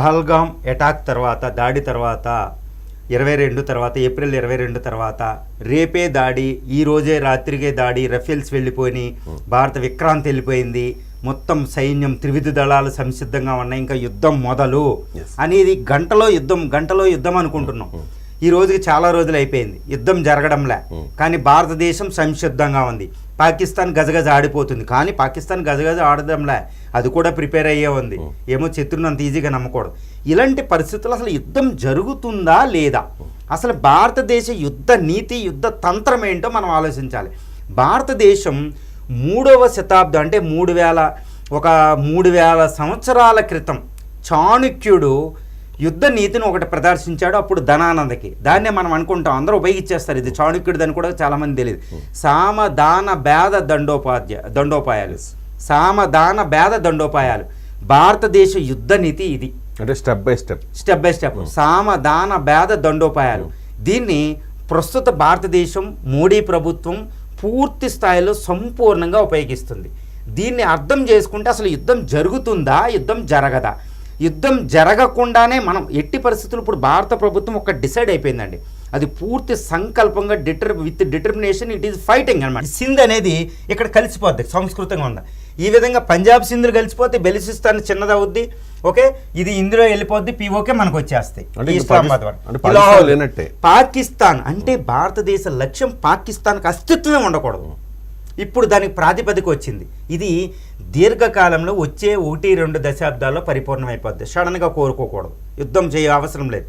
Pahalgam attack తర్వాత, దాడి తర్వాత 22 తర్వాత, ఏప్రిల్ 22 తర్వాత రేపే దాడి, ఈ రోజే రాత్రికే దాడి, రఫేల్స్ వెళ్ళిపోయి భారత విక్రాంత్ వెళ్ళిపోయింది, మొత్తం సైన్యం త్రివిధ దళాలు సంసిద్ధంగా ఉన్నాయి, ఇంకా యుద్ధం మొదలు అనేది గంటలో యుద్ధం అనుకుంటున్నాం. ఈ రోజుకి చాలా రోజులు అయిపోయింది, యుద్ధం జరగడంలే. కానీ భారతదేశం సంసిద్ధంగా ఉంది. పాకిస్తాన్ గజగజ ఆడిపోతుంది, కానీ పాకిస్తాన్ గజగజ ఆడడంలే, అది కూడా ప్రిపేర్ అయ్యే ఉంది. ఏమో శత్రువుని అంత ఈజీగా నమ్మకూడదు. ఇలాంటి పరిస్థితుల్లో అసలు యుద్ధం జరుగుతుందా లేదా, అసలు భారతదేశ యుద్ధ నీతి, యుద్ధ తంత్రం ఏంటో మనం ఆలోచించాలి. భారతదేశం 3వ శతాబ్దం అంటే 3000 సంవత్సరాల క్రితం చాణక్యుడు యుద్ధ నీతిని ఒకటి ప్రదర్శించాడు, అప్పుడు ధనానందకి. దాన్నే మనం అనుకుంటాం, అందరూ ఉపయోగించేస్తారు, ఇది చాణక్యుడు అని కూడా చాలామంది తెలియదు. సామదాన భేద దండోపాయాలు, సామదాన భేద దండోపాయాలు భారతదేశ యుద్ధ నీతి ఇది. అంటే స్టెప్ బై స్టెప్ సామదాన భేద దండోపాయాలు. దీన్ని ప్రస్తుత భారతదేశం మోడీ ప్రభుత్వం పూర్తి స్థాయిలో సంపూర్ణంగా ఉపయోగిస్తుంది. దీన్ని అర్థం చేసుకుంటే అసలు యుద్ధం జరుగుతుందా, యుద్ధం జరగదా, యుద్ధం జరగకుండానే మనం ఎట్టి పరిస్థితులు ఇప్పుడు భారత ప్రభుత్వం ఒక డిసైడ్ అయిపోయిందండి, అది పూర్తి సంకల్పంగా with determination it is fighting అనమాట. సింధ్ అనేది ఇక్కడ కలిసిపోద్ది, సంస్కృతంగా ఉంది. ఈ విధంగా పంజాబ్ సింధులు కలిసిపోతే బెలిసిస్తాన్ చిన్నదవుద్ది, ఓకే, ఇది ఇందులో వెళ్ళిపోద్ది, పిఓకే మనకు వచ్చేస్తాయి. పాకిస్తాన్ అంటే భారతదేశ లక్ష్యం పాకిస్తాన్కి అస్తిత్వమే ఉండకూడదు. ఇప్పుడు దానికి ప్రాతిపదిక వచ్చింది. ఇది దీర్ఘకాలంలో వచ్చే 1-2 దశాబ్దాల్లో పరిపూర్ణమైపోద్ది. సడన్గా కోరుకోకూడదు, యుద్ధం చేయ అవసరం లేదు.